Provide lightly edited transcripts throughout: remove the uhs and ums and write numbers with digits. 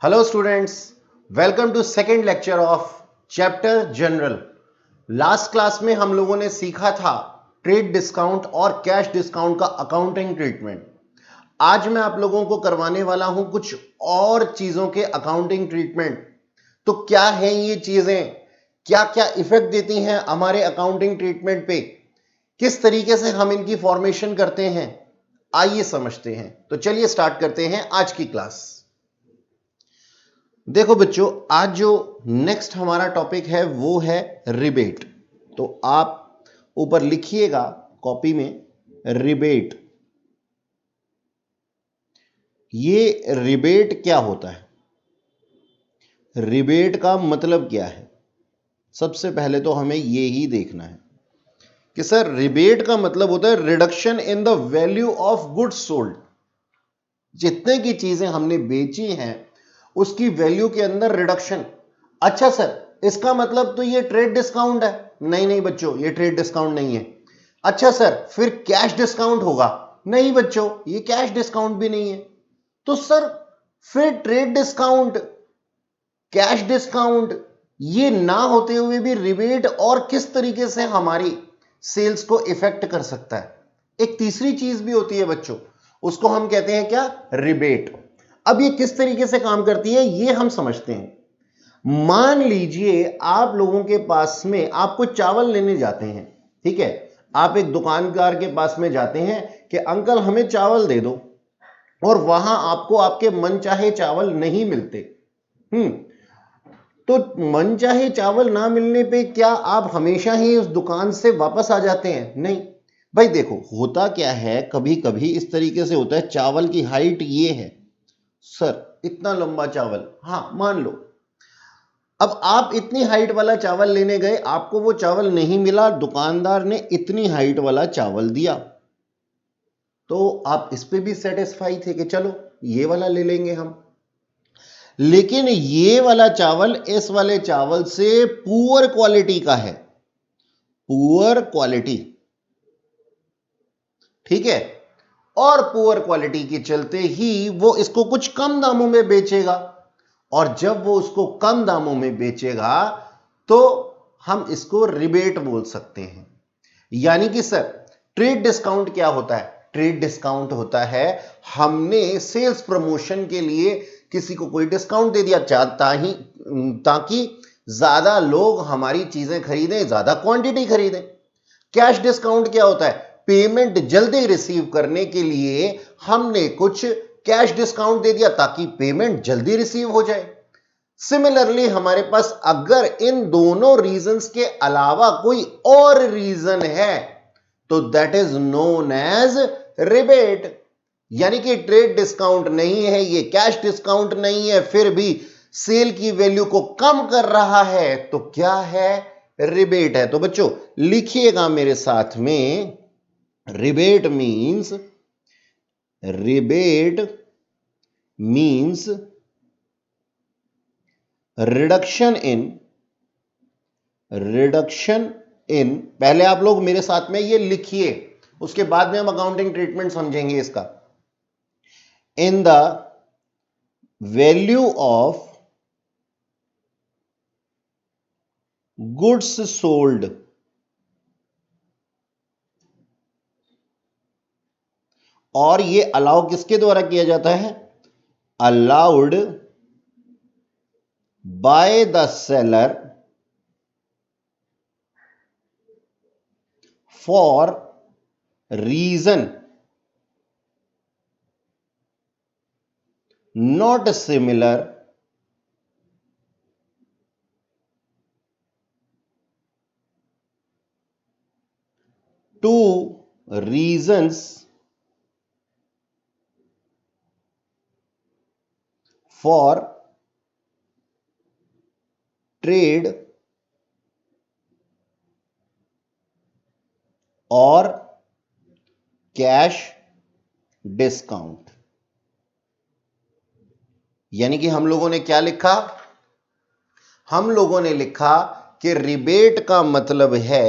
Hello students, welcome to second lecture of chapter general. Last class में हम लोगों ने सीखा था ट्रेड डिस्काउंट और कैश डिस्काउंट का अकाउंटिंग ट्रीटमेंट। आज मैं आप लोगों को करवाने वाला हूं कुछ और चीजों के अकाउंटिंग ट्रीटमेंट। तो क्या है ये चीजें, क्या क्या इफेक्ट देती हैं हमारे अकाउंटिंग ट्रीटमेंट पे, किस तरीके से हम इनकी फॉर्मेशन करते हैं, आइए समझते हैं। तो चलिए स्टार्ट करते हैं आज की क्लास। देखो बच्चों, आज जो नेक्स्ट हमारा टॉपिक है वो है रिबेट। तो आप ऊपर लिखिएगा कॉपी में रिबेट। ये रिबेट क्या होता है, रिबेट का मतलब क्या है? सबसे पहले तो हमें ये ही देखना है कि सर रिबेट का मतलब होता है reduction in the value of goods sold. जितने की चीजें हमने बेची हैं उसकी वैल्यू के अंदर रिडक्शन। अच्छा सर, इसका मतलब तो ये ट्रेड डिस्काउंट है। नहीं नहीं बच्चों, ये ट्रेड डिस्काउंट नहीं है। अच्छा सर, फिर कैश डिस्काउंट होगा? नहीं बच्चों, ये कैश डिस्काउंट भी नहीं है। तो सर फिर ट्रेड डिस्काउंट, कैश डिस्काउंट ये ना होते हुए भी रिबेट और किस तरीके से हमारी सेल्स को इफेक्ट कर सकता है? एक तीसरी चीज भी होती है बच्चों, उसको हम कहते हैं क्या? रिबेट। अब ये किस तरीके से काम करती है ये हम समझते हैं। मान लीजिए आप लोगों के पास में, आप कुछ चावल लेने जाते हैं, ठीक है? आप एक दुकानदार के पास में जाते हैं कि अंकल हमें चावल दे दो, और वहां आपको आपके मनचाहे चावल नहीं मिलते। तो मनचाहे चावल ना मिलने पे क्या आप हमेशा ही उस दुकान से वापस आ जाते हैं? नहीं भाई। देखो होता क्या है, कभी कभी इस तरीके से होता है, चावल की हाइट ये है सर, इतना लंबा चावल, हाँ मान लो। अब आप इतनी हाइट वाला चावल लेने गए, आपको वो चावल नहीं मिला, दुकानदार ने इतनी हाइट वाला चावल दिया, तो आप इस पे भी सेटिस्फाई थे कि चलो ये वाला ले लेंगे हम। लेकिन ये वाला चावल इस वाले चावल से पुअर क्वालिटी का है, पुअर क्वालिटी, ठीक है? और पुअर क्वालिटी के चलते ही वो इसको कुछ कम दामों में बेचेगा, और जब वो उसको कम दामों में बेचेगा तो हम इसको रिबेट बोल सकते हैं। यानी कि सर ट्रेड डिस्काउंट क्या होता है? ट्रेड डिस्काउंट होता है हमने सेल्स प्रमोशन के लिए किसी को कोई डिस्काउंट दे दिया चाहता ही, ताकि ज्यादा लोग हमारी चीजें खरीदें, ज्यादा क्वांटिटी खरीदें। कैश डिस्काउंट क्या होता है? पेमेंट जल्दी रिसीव करने के लिए हमने कुछ कैश डिस्काउंट दे दिया ताकि पेमेंट जल्दी रिसीव हो जाए। सिमिलरली हमारे पास अगर इन दोनों रीजंस के अलावा कोई और रीजन है तो that is known as rebate. यानी कि ट्रेड डिस्काउंट नहीं है, ये कैश डिस्काउंट नहीं है, फिर भी सेल की वैल्यू को कम कर रहा है, तो क्या है? रिबेट है। तो बच्चों लिखिएगा मेरे साथ में, rebate means, rebate means reduction in, पहले आप लोग मेरे साथ में ये लिखिए, उसके बाद में हम अकाउंटिंग ट्रीटमेंट समझेंगे इसका। In the value of goods sold, और ये अलाउ किसके द्वारा किया जाता है? Allowed by the seller for reason not similar to reasons for trade और कैश डिस्काउंट। यानी कि हम लोगों ने क्या लिखा? हम लोगों ने लिखा कि रिबेट का मतलब है,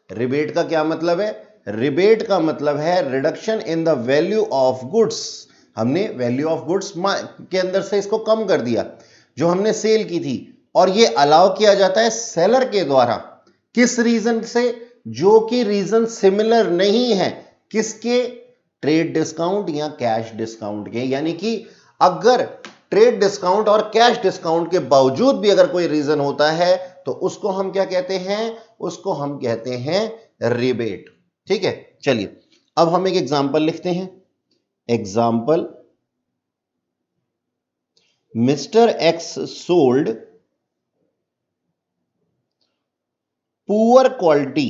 रिबेट का क्या मतलब है? रिबेट का मतलब है reduction in the value of goods हमने वैल्यू ऑफ गुड्स के अंदर से इसको कम कर दिया जो हमने सेल की थी, और ये अलाउ किया जाता है सेलर के द्वारा। किस रीजन से? जो कि रीजन सिमिलर नहीं है किसके? ट्रेड डिस्काउंट या कैश डिस्काउंट के। यानी कि अगर ट्रेड डिस्काउंट और कैश डिस्काउंट के बावजूद भी अगर कोई रीजन होता है तो उसको हम क्या कहते हैं? उसको हम कहते हैं रिबेट। ठीक है, चलिए अब हम एक एग्जांपल लिखते हैं। Example, mister x sold poor quality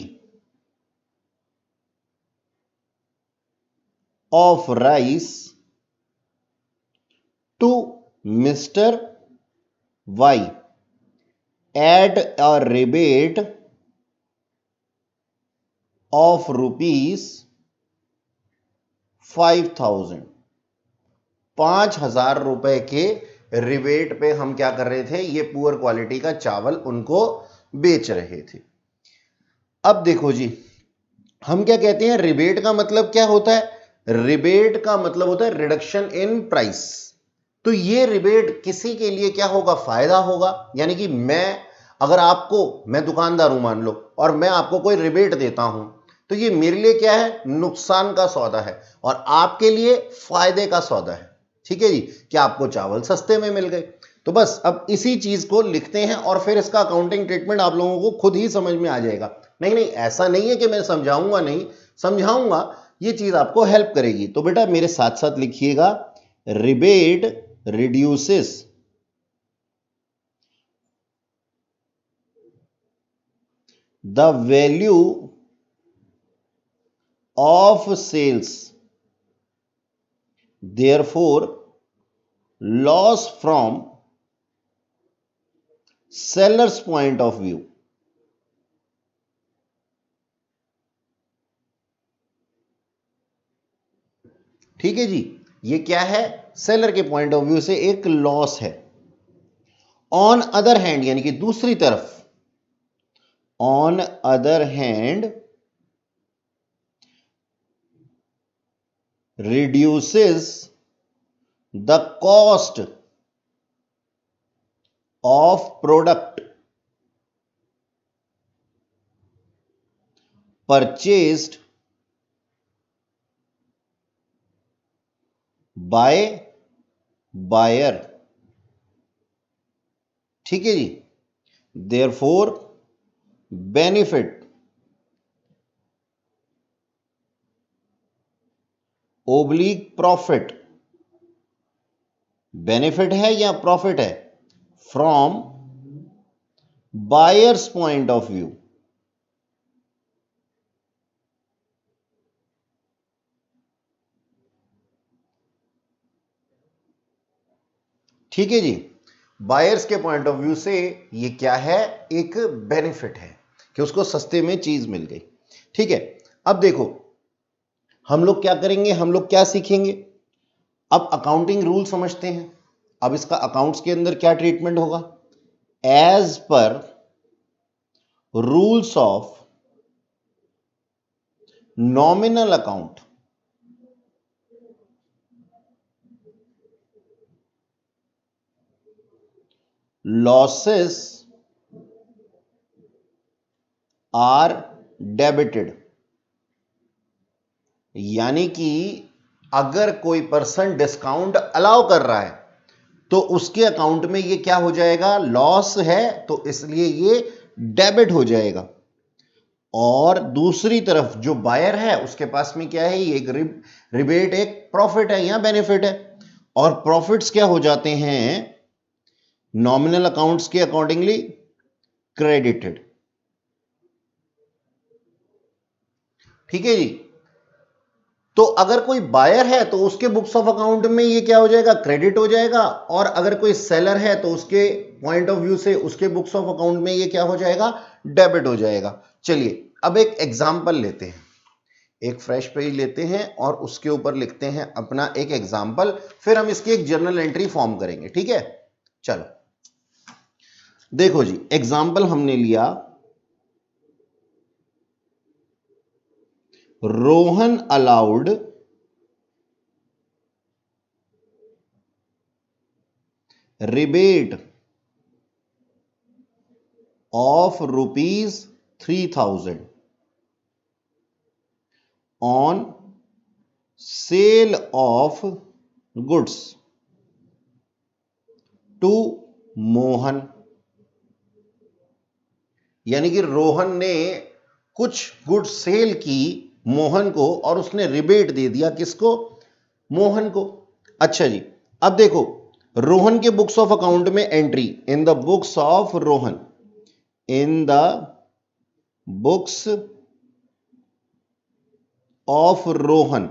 of rice to Mr. Y at a rebate of rupees 5,000। 5,000 रुपए के रिबेट पे हम क्या कर रहे थे? ये पुअर क्वालिटी का चावल उनको बेच रहे थे। अब देखो जी, हम क्या कहते हैं? रिबेट का मतलब क्या होता है? रिबेट का मतलब होता है रिडक्शन इन प्राइस। तो ये रिबेट किसी के लिए क्या होगा? फायदा होगा। यानी कि मैं दुकानदार हूं मान लो, और मैं आपको कोई रिबेट देता हूं, तो ये मेरे लिए क्या है? नुकसान का सौदा है, और आपके लिए फायदे का सौदा है। ठीक है जी, कि आपको चावल सस्ते में मिल गए। तो बस अब इसी चीज को लिखते हैं और फिर इसका अकाउंटिंग ट्रीटमेंट आप लोगों को खुद ही समझ में आ जाएगा। नहीं नहीं, ऐसा नहीं है कि मैं समझाऊंगा नहीं, समझाऊंगा, ये चीज आपको हेल्प करेगी। तो बेटा मेरे साथ साथ लिखिएगा, rebate reduces the value of sales, therefore loss from seller's point of view। ठीक है जी, ये क्या है? सेलर के पॉइंट ऑफ व्यू से एक लॉस है। ऑन अदर हैंड, यानी कि दूसरी तरफ, on other hand reduces the cost of product purchased by buyer। ठीक है जी, therefore benefit oblique profit, benefit है या प्रॉफिट है? From buyers point of view. ठीक है जी, बायर्स के पॉइंट ऑफ व्यू से ये क्या है? एक बेनिफिट है कि उसको सस्ते में चीज मिल गई। ठीक है, अब देखो हम लोग क्या करेंगे, हम लोग क्या सीखेंगे? अब अकाउंटिंग रूल समझते हैं। अब इसका अकाउंट्स के अंदर क्या ट्रीटमेंट होगा? As per rules of nominal account, losses are debited. यानी कि अगर कोई पर्सन डिस्काउंट अलाउ कर रहा है तो उसके अकाउंट में ये क्या हो जाएगा? लॉस है, तो इसलिए ये डेबिट हो जाएगा। और दूसरी तरफ जो बायर है उसके पास में क्या है? ये एक रिबेट, एक प्रॉफिट है या बेनिफिट है। और प्रॉफिट्स क्या हो जाते हैं? नॉमिनल अकाउंट्स के अकॉर्डिंगली क्रेडिटेड। ठीक है जी, तो अगर कोई बायर है तो उसके बुक्स ऑफ अकाउंट में ये क्या हो जाएगा? क्रेडिट हो जाएगा। और अगर कोई सेलर है तो उसके पॉइंट ऑफ व्यू से उसके बुक्स ऑफ अकाउंट में ये क्या हो जाएगा? डेबिट हो जाएगा। चलिए अब एक एग्जांपल लेते हैं, एक फ्रेश पेज लेते हैं और उसके ऊपर लिखते हैं अपना एक एग्जांपल, फिर हम इसकी एक जर्नल एंट्री फॉर्म करेंगे। ठीक है, चलो देखो जी, एग्जांपल हमने लिया, Rohan allowed rebate of rupees 3000 on sale of goods to Mohan. यानी कि रोहन ने कुछ गुड्स सेल की मोहन को और उसने रिबेट दे दिया किसको? मोहन को। अच्छा जी, अब देखो रोहन के बुक्स ऑफ अकाउंट में entry in the books of Rohan, in the books of Rohan,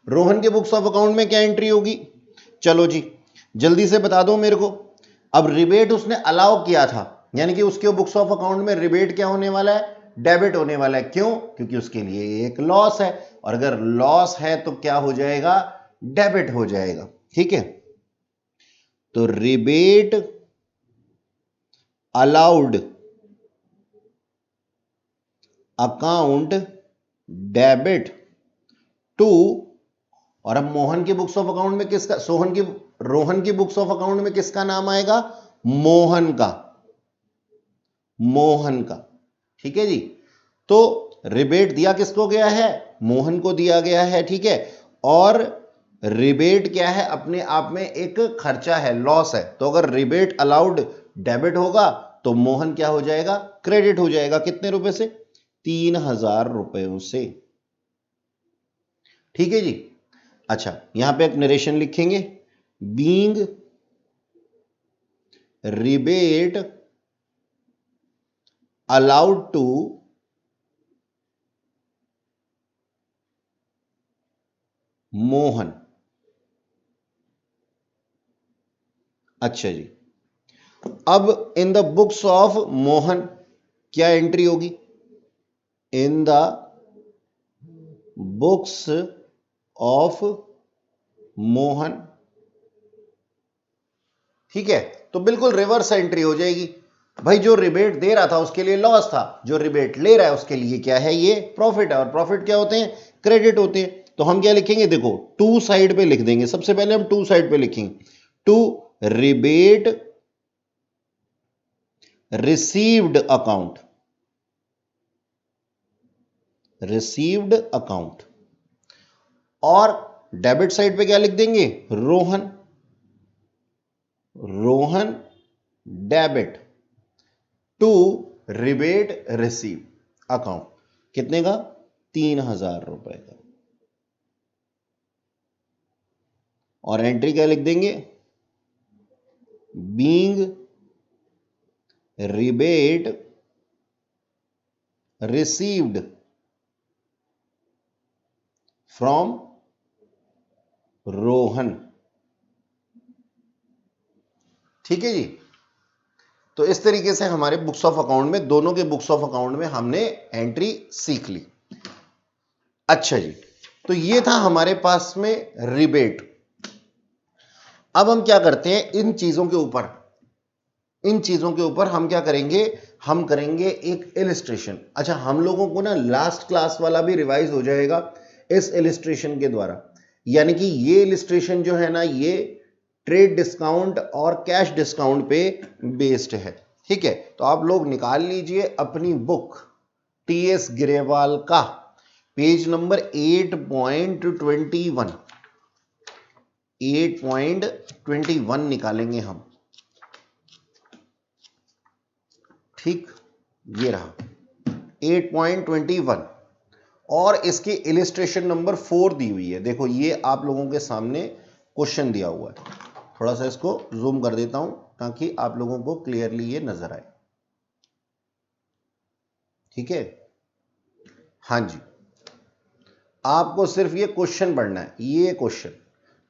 Rohan के बुक्स ऑफ अकाउंट में क्या एंट्री होगी? चलो जी जल्दी से बता दो मेरे को। अब रिबेट उसने अलाउ किया था, यानी कि उसके बुक्स ऑफ अकाउंट में रिबेट क्या होने वाला है? डेबिट होने वाला है। क्यों? क्योंकि उसके लिए एक लॉस है, और अगर लॉस है तो क्या हो जाएगा? डेबिट हो जाएगा। ठीक है, तो rebate allowed account debit to, और अब मोहन की बुक्स ऑफ अकाउंट में किसका, रोहन की बुक्स ऑफ अकाउंट में किसका नाम आएगा? मोहन का, मोहन का। ठीक है जी, तो रिबेट दिया किसको गया है? मोहन को दिया गया है। ठीक है, और रिबेट क्या है? अपने आप में एक खर्चा है, लॉस है। तो अगर रिबेट अलाउड डेबिट होगा तो मोहन क्या हो जाएगा? क्रेडिट हो जाएगा। कितने रुपए से? 3000 रुपयों से। ठीक है जी। अच्छा, यहां पे एक नरेशन लिखेंगे, being rebate allowed to Mohan. अच्छा जी, अब in the books of Mohan क्या एंट्री होगी? In the books of Mohan. ठीक है, तो बिल्कुल रिवर्स एंट्री हो जाएगी। भाई जो रिबेट दे रहा था उसके लिए लॉस था, जो रिबेट ले रहा है उसके लिए क्या है? ये प्रॉफिट है, और प्रॉफिट क्या होते हैं? क्रेडिट होते हैं। तो हम क्या लिखेंगे? देखो टू साइड पे लिख देंगे। सबसे पहले हम टू साइड पे लिखेंगे, to rebate received account, received account, और डेबिट साइड पे क्या लिख देंगे? Rohan, Rohan debit to rebate receive account. कितने का? 3000 रुपए का। और एंट्री क्या लिख देंगे? Being rebate received from Rohan. ठीक है जी, तो इस तरीके से हमारे बुक्स ऑफ अकाउंट में, दोनों के बुक्स ऑफ अकाउंट में हमने एंट्री सीख ली। अच्छा जी, तो ये था हमारे पास में रिबेट। अब हम क्या करते हैं, इन चीजों के ऊपर हम क्या करेंगे? हम करेंगे एक इलिस्ट्रेशन। अच्छा, हम लोगों को ना लास्ट क्लास वाला भी रिवाइज हो जाएगा इस इलिस्ट्रेशन के द्वारा। यानी कि ये इलिस्ट्रेशन जो है ना, ये ट्रेड डिस्काउंट और कैश डिस्काउंट पे बेस्ड है। ठीक है, तो आप लोग निकाल लीजिए अपनी बुक टीएस ग्रेवाल का पेज नंबर 8.21, 8.21 निकालेंगे हम। ठीक, ये रहा 8.21, और इसकी इलिस्ट्रेशन नंबर 4 दी हुई है। देखो ये आप लोगों के सामने क्वेश्चन दिया हुआ है। थोड़ा सा इसको जूम कर देता हूं ताकि आप लोगों को क्लियरली ये नजर आए। ठीक है, हाँ जी, आपको सिर्फ ये क्वेश्चन पढ़ना है, ये क्वेश्चन,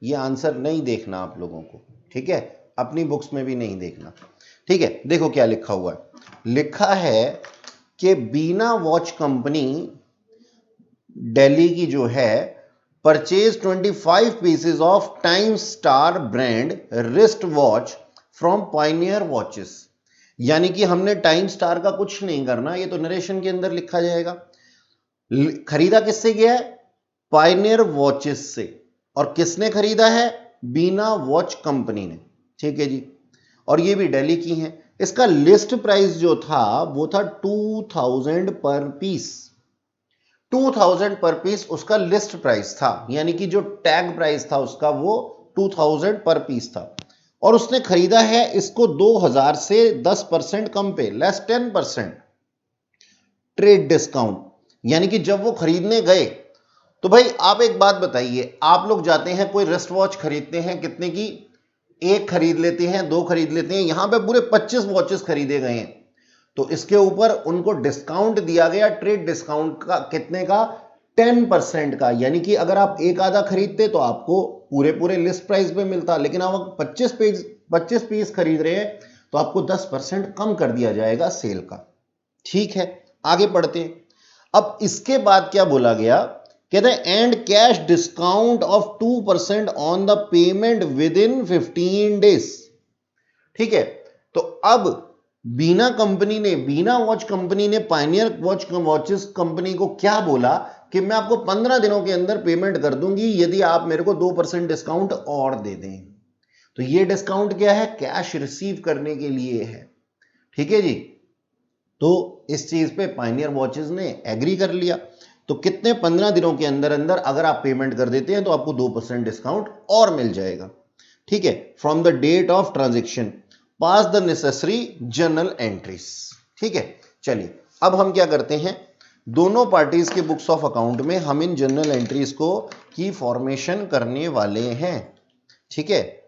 ये आंसर नहीं देखना आप लोगों को। ठीक है, अपनी बुक्स में भी नहीं देखना। ठीक है, देखो क्या लिखा हुआ है। लिखा है कि बीना वॉच कंपनी दिल्ली की जो है purchase 25 pieces of time star brand wrist watch from Pioneer watches. यानी कि हमने टाइम स्टार का कुछ नहीं करना, ये तो नरेशन के अंदर लिखा जाएगा। खरीदा किससे गया है? पायनियर वॉचेस से। और किसने खरीदा है? बीना वॉच कंपनी ने, ठीक है जी, और ये भी दिल्ली की है। इसका लिस्ट प्राइस जो था वो था 2000 पर पीस, 2000 पर पीस उसका लिस्ट प्राइस था, यानी कि जो टैग प्राइस था उसका वो 2000 पर पीस था, और उसने खरीदा है इसको 2000 से 10% कम पे, लेस 10% ट्रेड डिस्काउंट। यानी कि जब वो खरीदने गए तो भाई आप एक बात बताइए, आप लोग जाते हैं कोई रिस्ट वॉच खरीदते हैं, कितने की, एक खरीद लेते हैं, दो खरीद लेते हैं, यहां पे पूरे 25 वॉचेस खरीदे गए हैं, तो इसके ऊपर उनको डिस्काउंट दिया गया, ट्रेड डिस्काउंट का, कितने का, 10% का। यानी कि अगर आप एक आधा खरीदते तो आपको पूरे पूरे लिस्ट प्राइस पे मिलता, लेकिन आप 25 पीस खरीद रहे हैं तो आपको 10% कम कर दिया जाएगा सेल का। ठीक है, आगे पढ़ते हैं। अब इसके बाद क्या बोला गया, कहते हैं and cash discount of 2% on the payment with in 15 days. ठीक है, तो अब बीना वॉच कंपनी ने पायनियर वॉचेस कंपनी को क्या बोला कि मैं आपको 15 दिनों के अंदर पेमेंट कर दूंगी यदि आप मेरे को 2% डिस्काउंट और दे दें। तो ये डिस्काउंट क्या है, कैश रिसीव करने के लिए है। ठीक है जी, तो इस चीज पे पायनियर वॉचेस ने एग्री कर लिया। तो कितने, 15 दिनों के अंदर अंदर अगर आप पेमेंट कर देते हैं तो आपको 2% डिस्काउंट और मिल जाएगा। ठीक है, from the date of transaction pass the necessary journal entries. ठीक है, चलिए अब हम क्या करते हैं, दोनों पार्टीज के बुक्स ऑफ अकाउंट में हम इन जर्नल एंट्रीज को की फॉर्मेशन करने वाले हैं। ठीक है,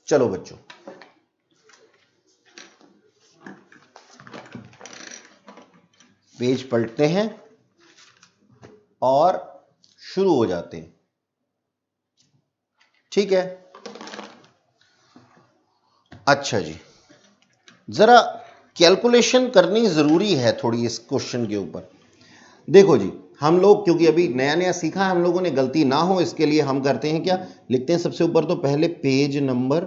चलो बच्चों, पेज पलटते हैं और शुरू हो जाते हैं। ठीक है, अच्छा जी, जरा कैलकुलेशन करनी जरूरी है थोड़ी इस क्वेश्चन के ऊपर। देखो जी, हम लोग क्योंकि अभी नया नया सीखा है, हम लोगों ने गलती ना हो इसके लिए हम करते हैं क्या, लिखते हैं सबसे ऊपर तो पहले पेज नंबर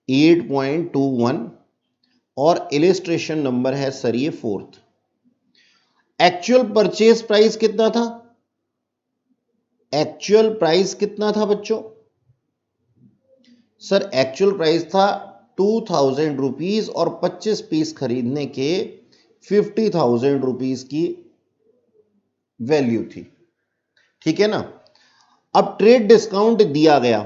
8.21 और इलिस्ट्रेशन नंबर है सर ये 4th। एक्चुअल परचेज प्राइस कितना था, एक्चुअल प्राइस कितना था बच्चों, सर एक्चुअल प्राइस था 2000 रुपीज और 25 पीस खरीदने के 50,000 रुपीज की वैल्यू थी। ठीक है ना, अब ट्रेड डिस्काउंट दिया गया,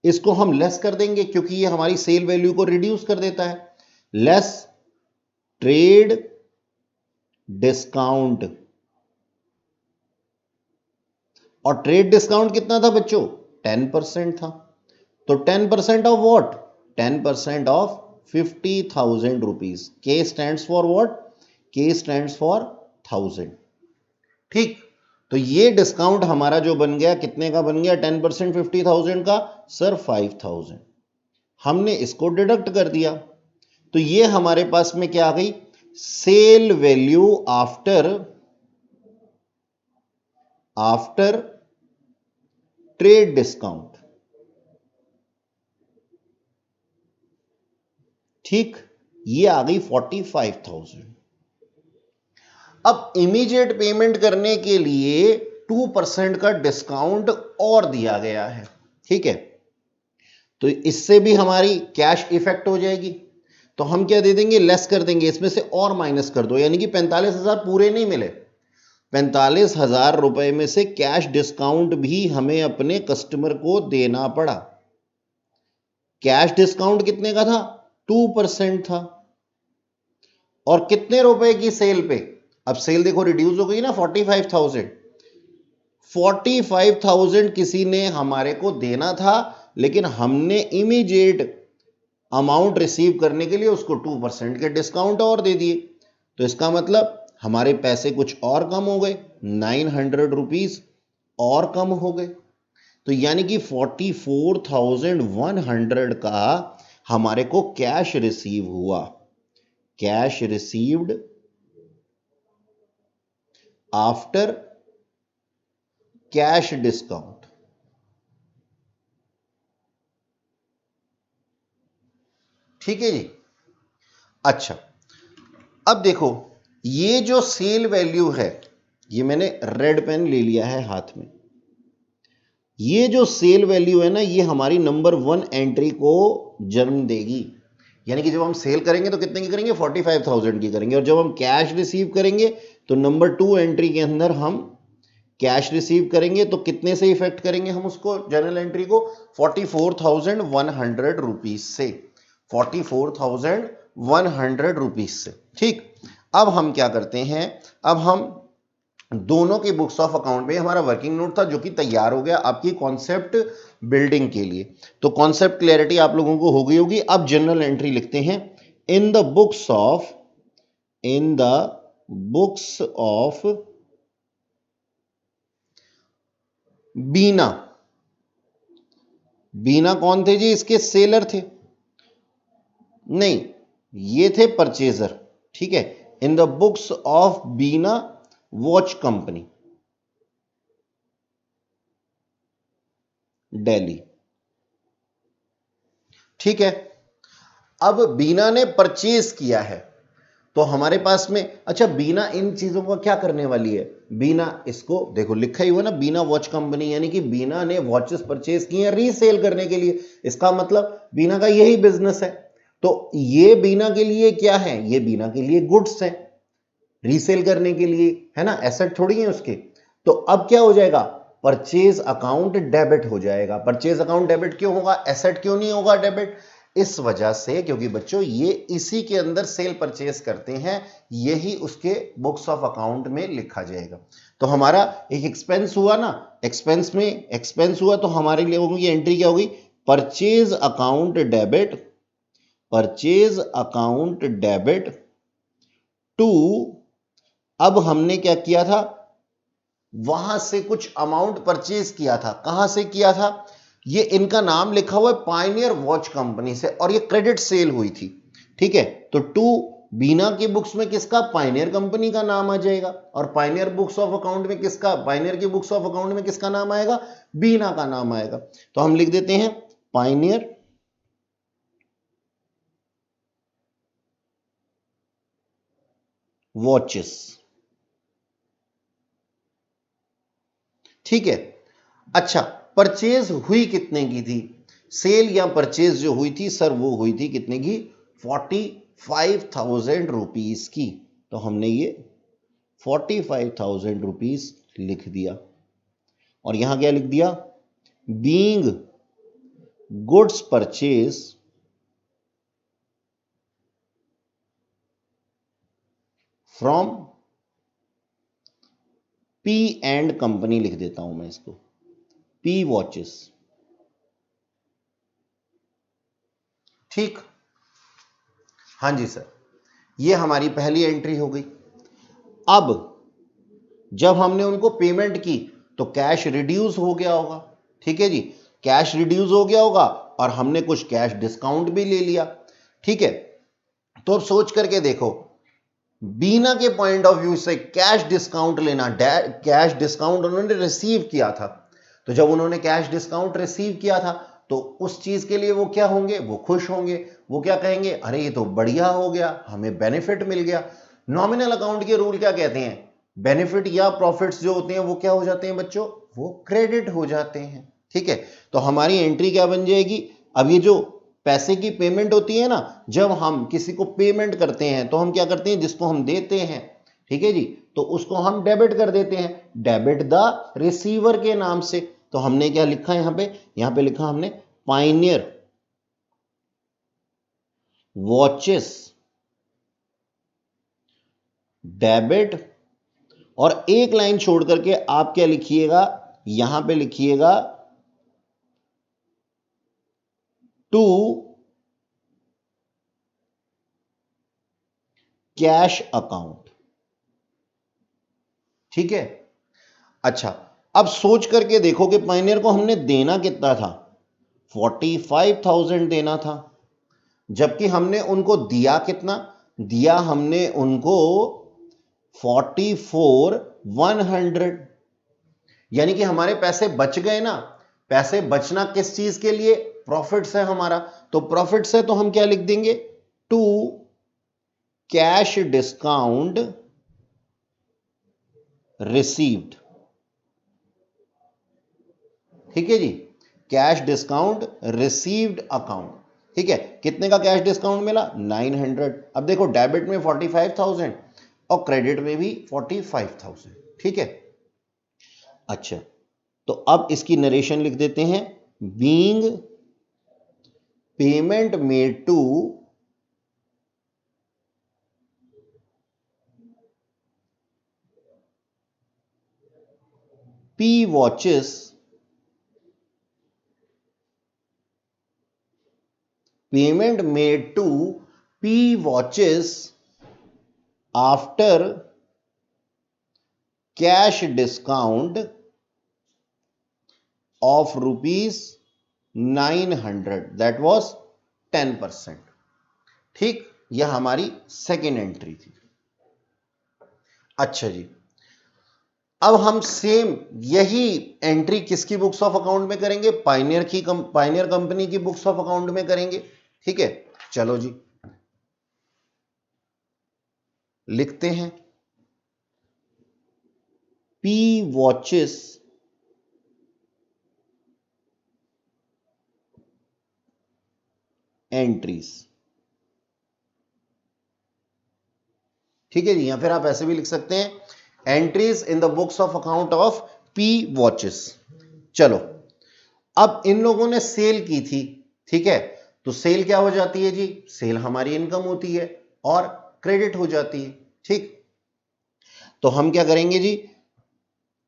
इसको हम लेस कर देंगे क्योंकि ये हमारी सेल वैल्यू को रिड्यूस कर देता है, लेस ट्रेड डिस्काउंट। और ट्रेड डिस्काउंट कितना था बच्चों, 10% था, तो 10% ऑफ व्हाट, 10% ऑफ 50,000 रुपीज। के स्टैंड्स फॉर व्हाट, के स्टैंड्स फॉर 1000। ठीक, तो ये डिस्काउंट हमारा जो बन गया, कितने का बन गया, 10% 50,000 का, सर 5,000। हमने इसको डिडक्ट कर दिया, तो ये हमारे पास में क्या आ गई, sale value after trade discount. ठीक, ये आ गई 45,000। अब इमीडिएट पेमेंट करने के लिए 2% का डिस्काउंट और दिया गया है। ठीक है, तो इससे भी हमारी कैश इफेक्ट हो जाएगी, तो हम क्या दे देंगे, लेस कर देंगे, इसमें से और माइनस कर दो, यानी कि 45,000 पूरे नहीं मिले, 45,000 रुपए में से कैश डिस्काउंट भी हमें अपने कस्टमर को देना पड़ा। कैश डिस्काउंट कितने का था, 2% था, और कितने रुपए की सेल पे, अब सेल देखो रिड्यूस हो गई ना, 45,000 किसी ने हमारे को देना था, लेकिन हमने इमीडिएट अमाउंट रिसीव करने के लिए उसको 2% के डिस्काउंट और दे दिए, तो इसका मतलब हमारे पैसे कुछ और कम हो गए, 900 रुपीज और कम हो गए। तो यानी कि 44,100 का हमारे को कैश रिसीव हुआ, cash received after cash discount. ठीक है जी, अच्छा अब देखो, ये जो सेल वैल्यू है ये मैंने रेड पेन ले लिया है हाथ में। ये जो सेल वैल्यू है ना, ये हमारी नंबर 1 एंट्री को जन्म देगी। यानी कि जब हम सेल करेंगे तो कितने की करेंगे, 45,000 की करेंगे। और जब हम कैश रिसीव करेंगे तो नंबर 2 एंट्री के अंदर हम कैश रिसीव करेंगे तो कितने से इफेक्ट करेंगे हम उसको, जर्नल एंट्री को, 44,100 रुपीज से, 44,100 रुपीज से। ठीक, अब हम क्या करते हैं, अब हम दोनों के बुक्स ऑफ अकाउंट में हमारा वर्किंग नोट था जो कि तैयार हो गया आपकी कॉन्सेप्ट बिल्डिंग के लिए। तो कॉन्सेप्ट क्लैरिटी आप लोगों को हो गई होगी। अब जनरल एंट्री लिखते हैं, इन द बुक्स ऑफ बीना। बीना कौन थे जी, इसके सेलर थे? नहीं, ये थे परचेजर। ठीक है, in the books of Bina watch company, Delhi. ठीक है, अब बीना ने परचेज किया है तो हमारे पास में, अच्छा बीना इन चीजों का क्या करने वाली है, बीना इसको देखो लिखा ही हुआ ना, बीना वॉच कंपनी, यानी कि बीना ने वॉचेस परचेज की हैं रीसेल करने के लिए। इसका मतलब बीना का यही बिजनेस है। तो ये बीना के लिए क्या है, ये बीना के लिए गुड्स है रीसेल करने के लिए, है ना, एसेट थोड़ी है उसके। तो अब क्या हो जाएगा, परचेज अकाउंट डेबिट हो जाएगा। परचेज अकाउंट डेबिट क्यों होगा, एसेट क्यों नहीं होगा डेबिट? इस वजह से क्योंकि बच्चों ये इसी के अंदर सेल परचेज करते हैं, यही उसके बुक्स ऑफ अकाउंट में लिखा जाएगा। तो हमारा एक एक्सपेंस हुआ ना, एक्सपेंस में एक्सपेंस हुआ तो हमारे लोगों की एंट्री क्या होगी, purchase account debit, purchase account debit to, अब हमने क्या किया था, वहां से कुछ अमाउंट परचेज किया था। कहां से किया था, ये इनका नाम लिखा हुआ है पायनियर वॉच कंपनी से, और ये क्रेडिट सेल हुई थी। ठीक है, तो टू बीना की बुक्स में किसका, पायनियर कंपनी का नाम आ जाएगा, और पायनियर बुक्स ऑफ अकाउंट में किसका, पायनियर की बुक्स ऑफ अकाउंट में किसका नाम आएगा, बीना का नाम आएगा। तो हम लिख देते हैं पायनियर वॉचेस। ठीक है, अच्छा परचेज हुई कितने की थी, सेल या परचेज जो हुई थी सर, वो हुई थी कितने की, 45,000 रुपीज की। तो हमने ये 45,000 रुपीज लिख दिया, और यहां क्या लिख दिया, being goods purchase from P and company, लिख देता हूं मैं इसको, पी वॉचेस। ठीक, हाँ जी सर, ये हमारी पहली एंट्री हो गई। अब जब हमने उनको पेमेंट की तो कैश रिड्यूस हो गया होगा। ठीक है जी, कैश रिड्यूस हो गया होगा, और हमने कुछ कैश डिस्काउंट भी ले लिया। ठीक है, तो अब सोच करके देखो, बीना के पॉइंट ऑफ व्यू से कैश डिस्काउंट लेना, कैश डिस्काउंट उन्होंने रिसीव किया था, तो जब उन्होंने कैश डिस्काउंट रिसीव किया था तो उस चीज के लिए वो क्या होंगे, वो खुश होंगे, वो क्या कहेंगे, अरे ये तो बढ़िया हो गया, हमें बेनिफिट मिल गया। नॉमिनल अकाउंट के रूल क्या कहते हैं, बेनिफिट या प्रॉफिट्स जो होते हैं वो क्या हो जाते हैं बच्चों, वो क्रेडिट हो जाते हैं। ठीक है, तो हमारी एंट्री क्या बन जाएगी, अब ये जो पैसे की पेमेंट होती है ना, जब हम किसी को पेमेंट करते हैं तो हम क्या करते हैं, जिसको हम देते हैं, ठीक है जी, तो उसको हम डेबिट कर देते हैं, डेबिट द रिसीवर के नाम से। तो हमने क्या लिखा है यहां पे लिखा हमने पायनियर वॉचेस डेबिट, और एक लाइन छोड़ करके आप क्या लिखिएगा, यहां पे लिखिएगा टू कैश अकाउंट। ठीक है, अच्छा अब सोच करके देखो कि पायनियर को हमने देना कितना था, 45,000 देना था, जबकि हमने उनको दिया कितना, दिया हमने उनको 44,100, यानी कि हमारे पैसे बच गए ना। पैसे बचना किस चीज के लिए, प्रॉफिट्स है हमारा, तो प्रॉफिट्स है तो हम क्या लिख देंगे, टू कैश डिस्काउंट रिसीव्ड। ठीक है जी, कैश डिस्काउंट रिसीव्ड अकाउंट। ठीक है, कितने का कैश डिस्काउंट मिला? 900। अब देखो डेबिट में 45,000 और क्रेडिट में भी 45,000। ठीक है, अच्छा तो अब इसकी नरेशन लिख देते हैं। Being payment made to P watches payment made to P watches after cash discount of rupees 900 that was 10%। ठीक, यह हमारी सेकेंड एंट्री थी। अच्छा जी, अब हम सेम यही एंट्री किसकी बुक्स ऑफ अकाउंट में करेंगे? पाइनियर कंपनी की बुक्स ऑफ अकाउंट में करेंगे। ठीक है, चलो जी लिखते हैं। P watches entries. ठीक है जी, या फिर आप ऐसे भी लिख सकते हैं entries in the books of account of P watches. चलो, अब इन लोगों ने सेल की थी। ठीक है, तो सेल क्या हो जाती है जी? सेल हमारी इनकम होती है और क्रेडिट हो जाती है। ठीक, तो हम क्या करेंगे जी?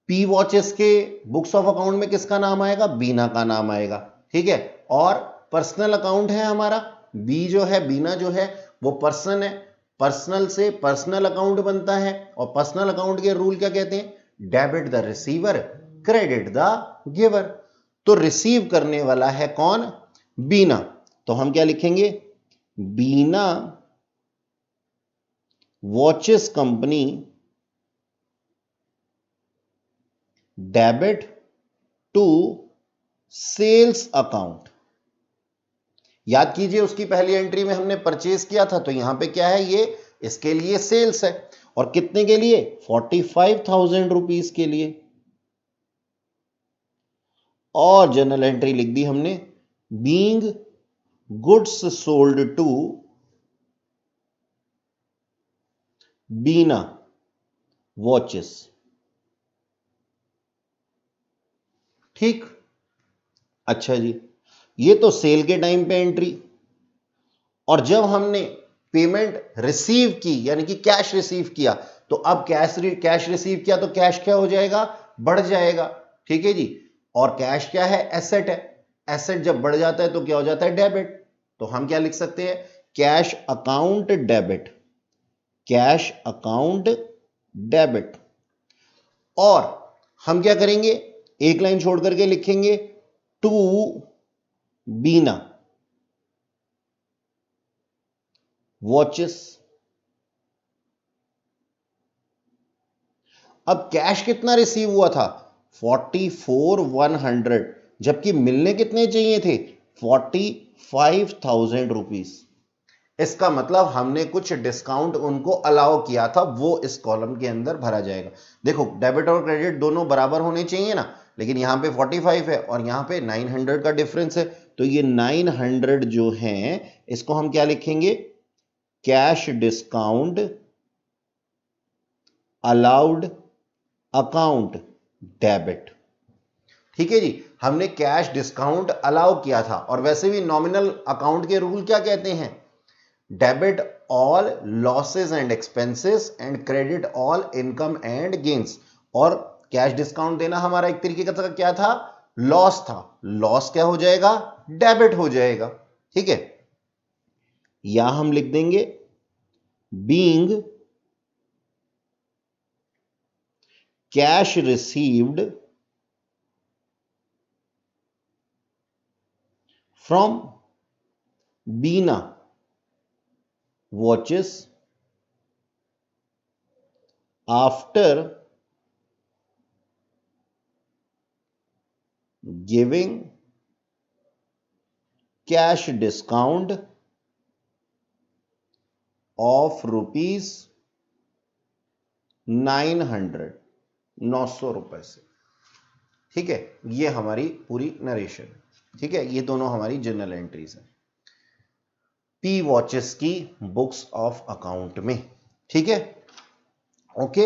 पी वॉचेस के बुक्स ऑफ अकाउंट में किसका नाम आएगा? बीना का नाम आएगा। ठीक है, और पर्सनल अकाउंट है हमारा, बी जो है, बीना जो है वो पर्सन है। पर्सनल से पर्सनल अकाउंट बनता है और पर्सनल अकाउंट के रूल क्या कहते हैं? Debit the receiver, credit the giver. तो रिसीव करने वाला है कौन? बीना। तो हम क्या लिखेंगे? Bina watches company debit to sales account. याद कीजिए उसकी पहली एंट्री में हमने परचेज किया था, तो यहां पे क्या है? ये इसके लिए सेल्स है। और कितने के लिए? 45,000 रुपीज के लिए। और जनरल एंट्री लिख दी हमने, being goods sold to Bina watches. ठीक, अच्छा जी, ये तो सेल के टाइम पे एंट्री। और जब हमने पेमेंट रिसीव की यानी कि कैश रिसीव किया, तो अब कैश रिसीव किया तो कैश क्या हो जाएगा? बढ़ जाएगा। ठीक है जी, और कैश क्या है? एसेट है। एसेट जब बढ़ जाता है तो क्या हो जाता है? डेबिट। तो हम क्या लिख सकते हैं? Cash account debit. Cash account debit. और हम क्या करेंगे? एक लाइन छोड़ करके लिखेंगे टू बीना वॉचेस। अब कैश कितना रिसीव हुआ था? 44,100, जबकि मिलने कितने चाहिए थे? 45,000 रुपीज। इसका मतलब हमने कुछ डिस्काउंट उनको अलाउ किया था, वो इस कॉलम के अंदर भरा जाएगा। देखो, डेबिट और क्रेडिट दोनों बराबर होने चाहिए ना, लेकिन यहां पे 45 है और यहां पे 900 का डिफरेंस है, तो ये 900 जो है इसको हम क्या लिखेंगे? Cash discount allowed account debit. ठीक है जी, हमने कैश डिस्काउंट अलाउ किया था। और वैसे भी नॉमिनल अकाउंट के रूल क्या कहते हैं? Debit all losses and expenses and credit all income and gains. और कैश डिस्काउंट देना हमारा एक तरीके का क्या था? लॉस था। लॉस क्या हो जाएगा? डेबिट हो जाएगा। ठीक है, या हम लिख देंगे being cash received from Bina watches after giving cash discount of rupees 900। 900 रुपए से। ठीक है, ये हमारी पूरी नरेशन। ठीक है, ये दोनों हमारी जर्नल एंट्रीज हैं पी वॉचेस की बुक्स ऑफ अकाउंट में। ठीक है, ओके,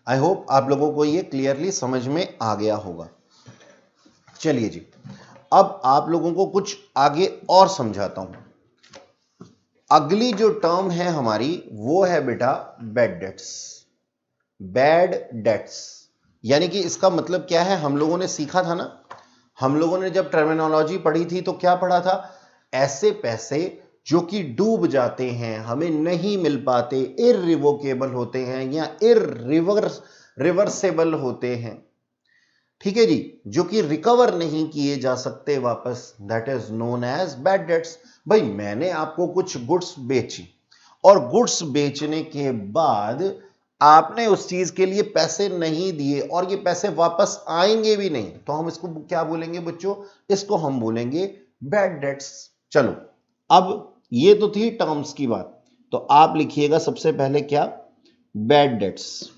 आई होप आप लोगों को ये क्लियरली समझ में आ गया होगा। चलिए जी, अब आप लोगों को कुछ आगे और समझाता हूं। अगली जो टर्म है हमारी वो है बेटा बैड डेट्स। बैड डेट्स यानी कि इसका मतलब क्या है, हम लोगों ने सीखा था ना, हम लोगों ने जब टर्मिनोलॉजी पढ़ी थी तो क्या पढ़ा था, ऐसे पैसे जो कि डूब जाते हैं, हमें नहीं मिल पाते, इररिवोकेबल होते हैं या रिवर्सेबल होते हैं। ठीक है जी, जो कि रिकवर नहीं किए जा सकते वापस, that is known as bad debts. भाई मैंने आपको कुछ गुड्स बेची और गुड्स बेचने के बाद आपने उस चीज के लिए पैसे नहीं दिए और ये पैसे वापस आएंगे भी नहीं, तो हम इसको क्या बोलेंगे बच्चों, इसको हम बोलेंगे बैड डेट्स। चलो, अब ये तो थी टर्म्स की बात, तो आप लिखिएगा सबसे पहले क्या, बैड डेट्स।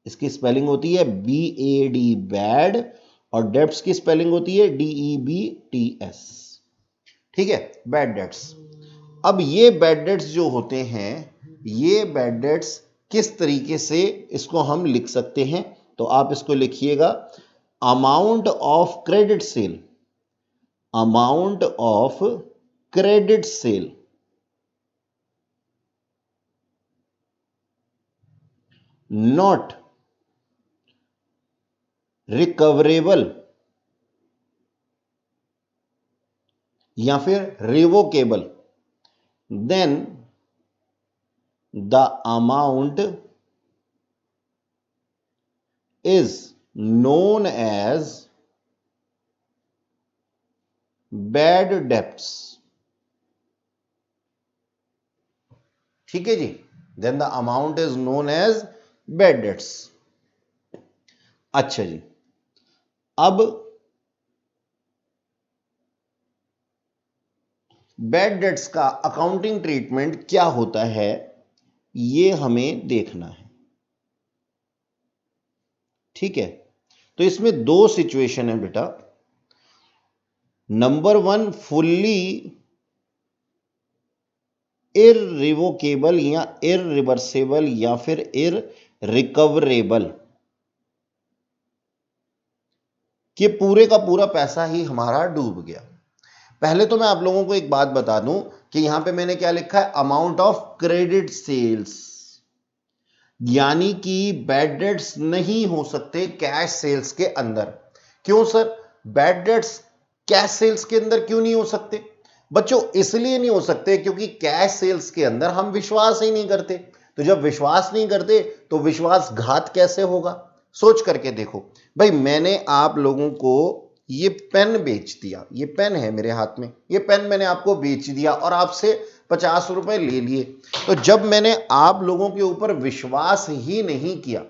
इसकी स्पेलिंग होती है BAD बैड, और डेब्ट्स की स्पेलिंग होती है DEBTS। ठीक है, बैड डेट्स। अब ये बैड डेट्स जो होते हैं, ये बैड डेट्स किस तरीके से इसको हम लिख सकते हैं, तो आप इसको लिखिएगा amount of credit sale, amount of credit sale not recoverable या फिर revocable, then the amount is known as bad debts। ठीक है जी, then the amount is known as bad debts। अच्छा जी, अब बैड डेट्स का अकाउंटिंग ट्रीटमेंट क्या होता है ये हमें देखना है। ठीक है, तो इसमें दो सिचुएशन है बेटा। नंबर वन, फुल्ली इररिवोकेबल या इररिवर्सेबल या फिर इररिकवरेबल, कि पूरे का पूरा पैसा ही हमारा डूब गया। पहले तो मैं आप लोगों को एक बात बता दूं कि यहां पे मैंने क्या लिखा है, अमाउंट ऑफ क्रेडिट सेल्स, यानी कि बैड डेट्स नहीं हो सकते कैश सेल्स के अंदर। क्यों sir, bad debts cash sales के अंदर क्यों नहीं हो सकते बच्चों? इसलिए नहीं हो सकते क्योंकि कैश सेल्स के अंदर हम विश्वास ही नहीं करते। तो जब विश्वास नहीं करते तो विश्वासघात कैसे होगा? सोच करके देखो भाई, मैंने आप लोगों को ये पेन बेच दिया, ये पेन है मेरे हाथ में, ये पेन मैंने आपको बेच दिया और आपसे 50 रुपए ले लिए। तो जब मैंने आप लोगों के ऊपर विश्वास ही नहीं किया,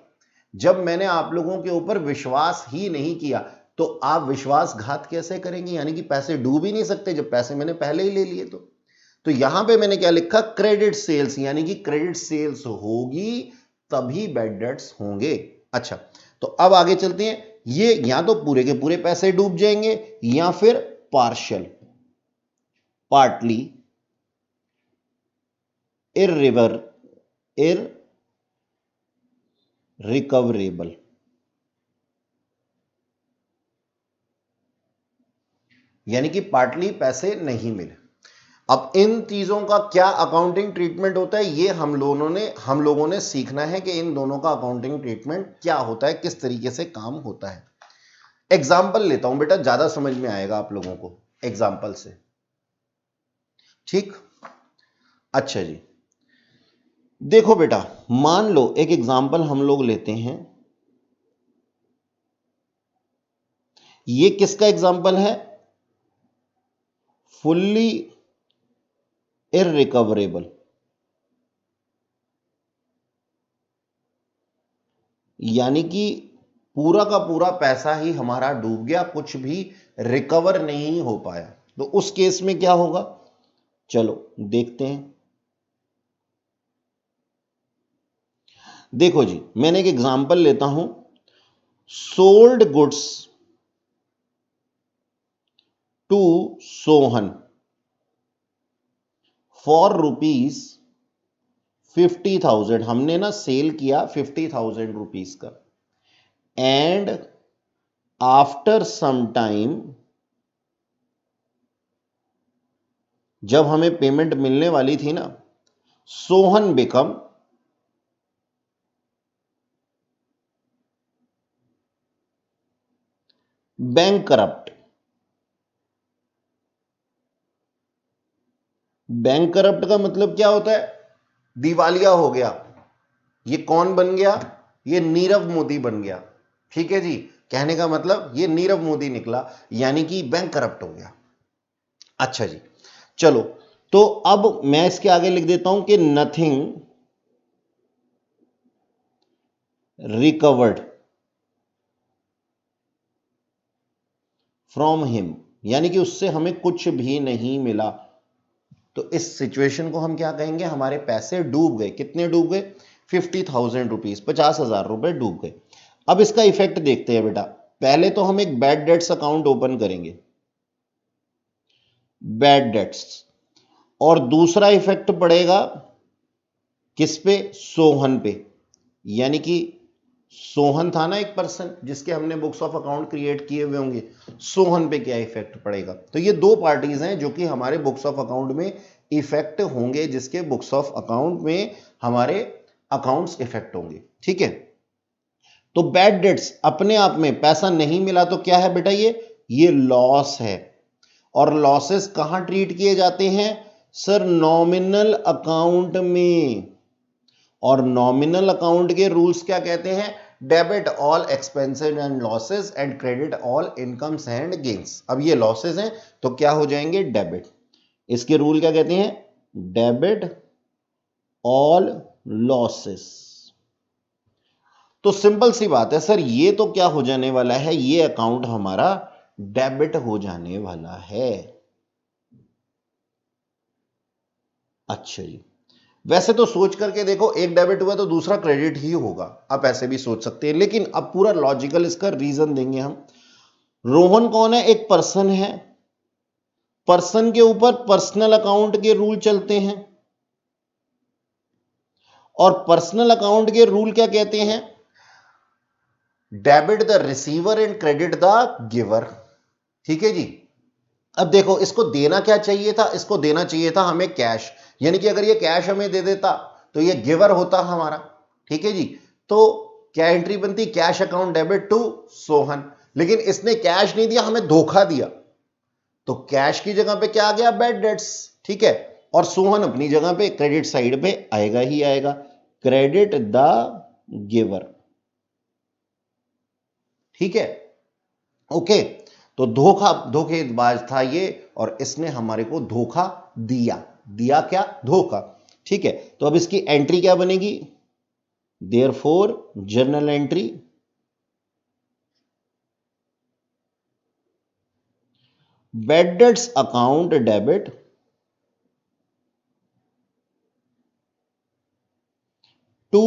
जब मैंने आप लोगों के ऊपर विश्वास ही नहीं किया, तो आप विश्वासघात कैसे करेंगे? यानी कि पैसे डूब ही नहीं सकते जब पैसे मैंने पहले ही ले लिए। तो यहां पे मैंने क्या लिखा, क्रेडिट सेल्स, यानी कि क्रेडिट सेल्स होगी तभी बैड डेट्स होंगे। अच्छा, तो अब आगे चलते हैं। ये या तो पूरे के पूरे पैसे डूब जाएंगे या फिर पार्शियल, पार्टली इररिकवरेबल, यानी कि पार्टली पैसे नहीं मिले। अब इन चीजों का क्या अकाउंटिंग ट्रीटमेंट होता है, ये हम लोगों ने सीखना है कि इन दोनों का अकाउंटिंग ट्रीटमेंट क्या होता है, किस तरीके से काम होता है। एग्जाम्पल लेता हूं बेटा, ज्यादा समझ में आएगा आप लोगों को एग्जाम्पल से। ठीक, अच्छा जी, देखो बेटा, मान लो एक एग्जाम्पल हम लोग लेते हैं। ये किसका एग्जाम्पल है? फुल्ली इररिकवरेबल, यानी कि पूरा का पूरा पैसा ही हमारा डूब गया, कुछ भी रिकवर नहीं हो पाया। तो उस केस में क्या होगा, चलो देखते हैं। देखो जी, मैंने एक एग्जांपल लेता हूं, sold goods to Sohan for rupees 50,000। हमने ना सेल किया 50,000 रुपीज का, एंड आफ्टर सम टाइम जब हमें पेमेंट मिलने वाली थी ना, Sohan become bank corrupt. Bank corrupt का मतलब क्या होता है? दिवालिया हो गया। ये कौन बन गया? ये नीरव मोदी बन गया। ठीक है जी, कहने का मतलब ये नीरव मोदी निकला, यानी कि बैंक करप्ट हो गया। अच्छा जी, चलो, तो अब मैं इसके आगे लिख देता हूं कि नथिंग रिकवर्ड फ्रॉम हिम, यानी कि उससे हमें कुछ भी नहीं मिला। तो इस सिचुएशन को हम क्या कहेंगे? हमारे पैसे डूब गए। कितने डूब गए? 50,000 रुपीज, 50,000 रुपए डूब गए। अब इसका इफेक्ट देखते हैं बेटा। पहले तो हम एक बैड डेट्स अकाउंट ओपन करेंगे, बैड डेट्स, और दूसरा इफेक्ट पड़ेगा किस पे? सोहन पे। यानी कि सोहन था ना एक पर्सन जिसके हमने बुक्स ऑफ अकाउंट क्रिएट किए हुए होंगे, सोहन पे क्या इफेक्ट पड़ेगा? तो ये दो पार्टीज हैं जो कि हमारे बुक्स ऑफ अकाउंट में इफेक्ट होंगे, जिसके बुक्स ऑफ अकाउंट में हमारे अकाउंट्स इफेक्ट होंगे। ठीक है, तो बैड डेट्स अपने आप में पैसा नहीं मिला तो क्या है बेटा? ये लॉस है। और लॉसेस कहां ट्रीट किए जाते हैं? सर, नॉमिनल अकाउंट में। और नॉमिनल अकाउंट के रूल्स क्या कहते हैं? Debit all expenses and losses and credit all incomes and gains. अब ये लॉसेस हैं तो क्या हो जाएंगे? डेबिट। इसके रूल क्या कहते हैं? Debit all losses. तो सिंपल सी बात है सर, ये तो क्या हो जाने वाला है? ये अकाउंट हमारा डेबिट हो जाने वाला है। अच्छा जी, वैसे तो सोच करके देखो, एक डेबिट हुआ तो दूसरा क्रेडिट ही होगा, आप ऐसे भी सोच सकते हैं, लेकिन अब पूरा लॉजिकल इसका रीजन देंगे हम। रोहन कौन है? एक पर्सन है। पर्सन के ऊपर पर्सनल अकाउंट के रूल चलते हैं, और पर्सनल अकाउंट के रूल क्या कहते हैं? Debit the receiver and credit the giver. ठीक है जी। अब देखो, इसको देना क्या चाहिए था? इसको देना चाहिए था हमें कैश, यानी कि अगर ये कैश हमें दे देता तो ये गिवर होता हमारा। ठीक है जी, तो क्या एंट्री बनती? Cash account debit to Sohan. लेकिन इसने कैश नहीं दिया, हमें धोखा दिया, तो कैश की जगह पे क्या आ गया? Bad debts. ठीक है, और सोहन अपनी जगह पे क्रेडिट साइड पे आएगा ही आएगा, क्रेडिट द गिवर। ठीक है, ओके। तो धोखेबाज था ये, और इसने हमारे को धोखा दिया। दिया क्या? धोखा। ठीक है, तो अब इसकी एंट्री क्या बनेगी? Therefore journal entry bad debts account debit to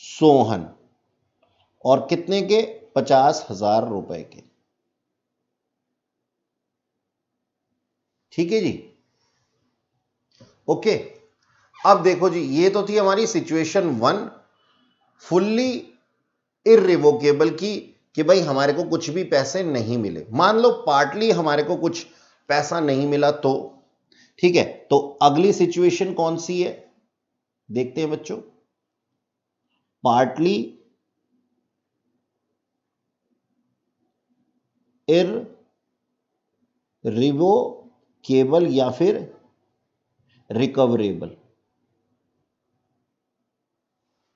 Sohan, और कितने के? 50,000 रुपए के। ठीक है जी, ओके। अब देखो जी, ये तो थी हमारी सिचुएशन वन, फुल्ली इररिवोकेबल की, कि भाई हमारे को कुछ भी पैसे नहीं मिले। मान लो पार्टली हमारे को कुछ पैसा नहीं मिला तो, ठीक है, तो अगली सिचुएशन कौन सी है देखते हैं बच्चों। पार्टली इररिवोकेबल या फिर रिकवरेबल।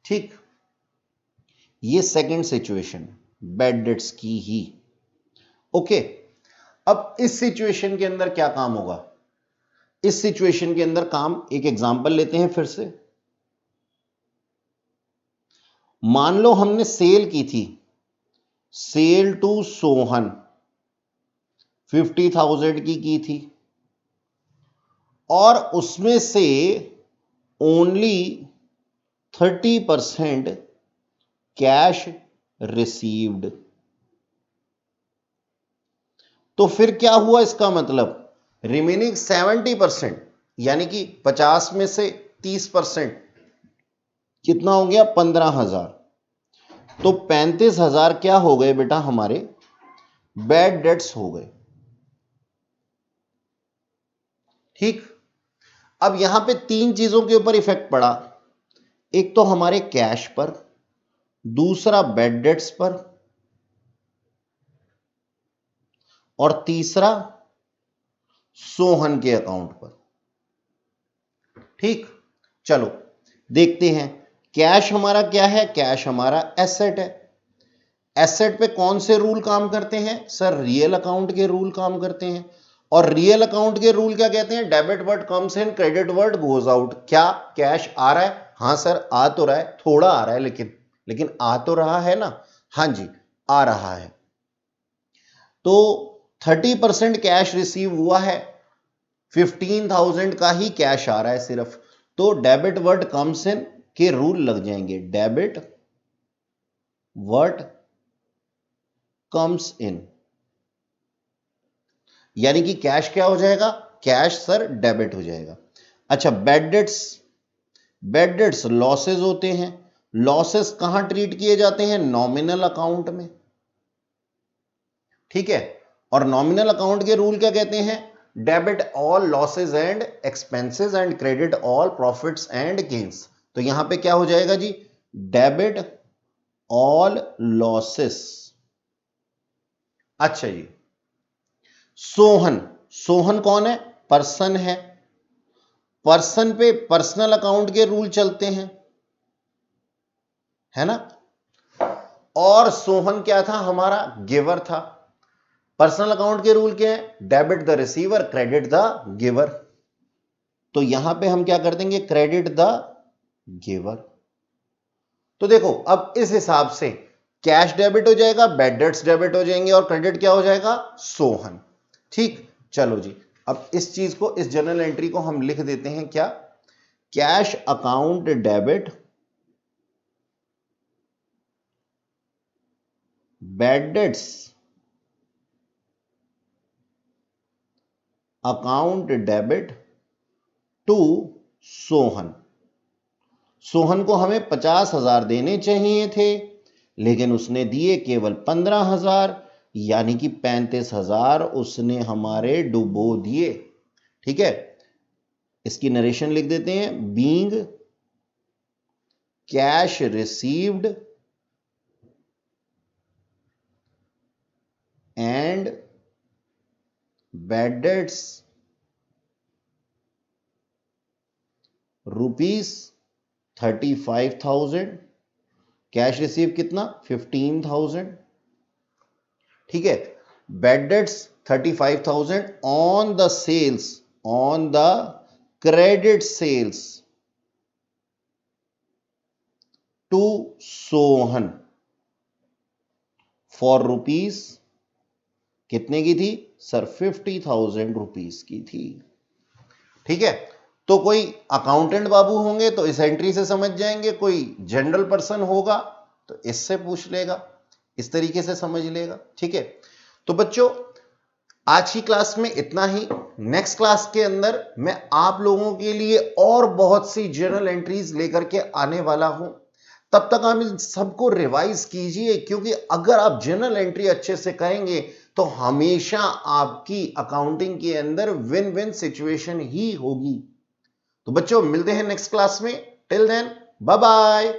ठीक, ये सेकंड सिचुएशन बैड डेट्स की ही। ओके, अब इस सिचुएशन के अंदर क्या काम होगा? इस सिचुएशन के अंदर काम, एक एग्जांपल लेते हैं फिर से। मान लो हमने सेल की थी, सेल टू सोहन 50,000 की थी, और उसमें से ओनली 30% कैश रिसीव्ड। तो फिर क्या हुआ, इसका मतलब रिमेनिंग 70%, यानी कि 50 में से 30% कितना हो गया, 15,000। तो 35,000 क्या हो गए बेटा हमारे, बैड डेट्स हो गए। ठीक, अब यहां पे तीन चीजों के ऊपर इफेक्ट पड़ा, एक तो हमारे कैश पर, दूसरा बैड डेट्स पर, और तीसरा सोहन के अकाउंट पर। ठीक, चलो देखते हैं। कैश हमारा क्या है, कैश हमारा एसेट है। एसेट पे कौन से रूल काम करते हैं सर, रियल अकाउंट के रूल काम करते हैं। और रियल अकाउंट के रूल क्या कहते हैं, debit word comes in, credit word goes out. क्या कैश आ रहा है, हाँ सर आ तो रहा है, थोड़ा आ रहा है लेकिन आ तो रहा है ना, हाँ जी आ रहा है। तो 30% कैश रिसीव हुआ है, 15,000 का ही कैश आ रहा है सिर्फ। तो डेबिट वर्ड कम्स इन के रूल लग जाएंगे, डेबिट वर्ड कम्स इन, यानी कि कैश क्या हो जाएगा, कैश सर डेबिट हो जाएगा। अच्छा, bad debts, bad debts losses होते हैं। लॉसेस कहां ट्रीट किए जाते हैं, नॉमिनल अकाउंट में। ठीक है, और नॉमिनल अकाउंट के रूल क्या कहते हैं, debit all losses and expenses and credit all profits and gains. तो यहां पे क्या हो जाएगा जी, डेबिट ऑल लॉसेस। अच्छा जी, सोहन, सोहन कौन है, पर्सन है। पर्सन पे पर्सनल अकाउंट के रूल चलते हैं, है ना। और सोहन क्या था, हमारा गिवर था। पर्सनल अकाउंट के रूल क्या है, debit the receiver, credit the giver. तो यहां पे हम क्या कर देंगे, क्रेडिट द गिवर। तो देखो अब इस हिसाब से कैश डेबिट हो जाएगा, बैड डेट्स डेबिट हो जाएंगे, और क्रेडिट क्या हो जाएगा, सोहन। ठीक, चलो जी, अब इस चीज को, इस जर्नल एंट्री को हम लिख देते हैं क्या, cash account debit, bad debts account debit to Sohan. Sohan को हमें 50,000 देने चाहिए थे, लेकिन उसने दिए केवल 15,000, यानी कि 35,000 उसने हमारे डुबो दिए। ठीक है, इसकी नरेशन लिख देते हैं, being cash received and bad debts ₹35,000, cash receive कितना, 15,000। ठीक है, bad debts 35,000 on the sales, on the credit sales to Sohan for rupees, कितने की थी सर, 50,000 रुपीज की थी। ठीक है, तो कोई अकाउंटेंट बाबू होंगे तो इस एंट्री से समझ जाएंगे, कोई जनरल पर्सन होगा तो इससे पूछ लेगा, इस तरीके से समझ लेगा। ठीक है, तो बच्चों आज की क्लास में इतना ही। नेक्स्ट क्लास के अंदर मैं आप लोगों के लिए और बहुत सी जर्नल एंट्रीज लेकर के आने वाला हूं। तब तक आप इन सबको रिवाइज कीजिए, क्योंकि अगर आप जर्नल एंट्री अच्छे से करेंगे तो हमेशा आपकी अकाउंटिंग के अंदर विन विन सिचुएशन ही होगी। तो बच्चों मिलते हैं नेक्स्ट क्लास में, टिल देन बाय बाय।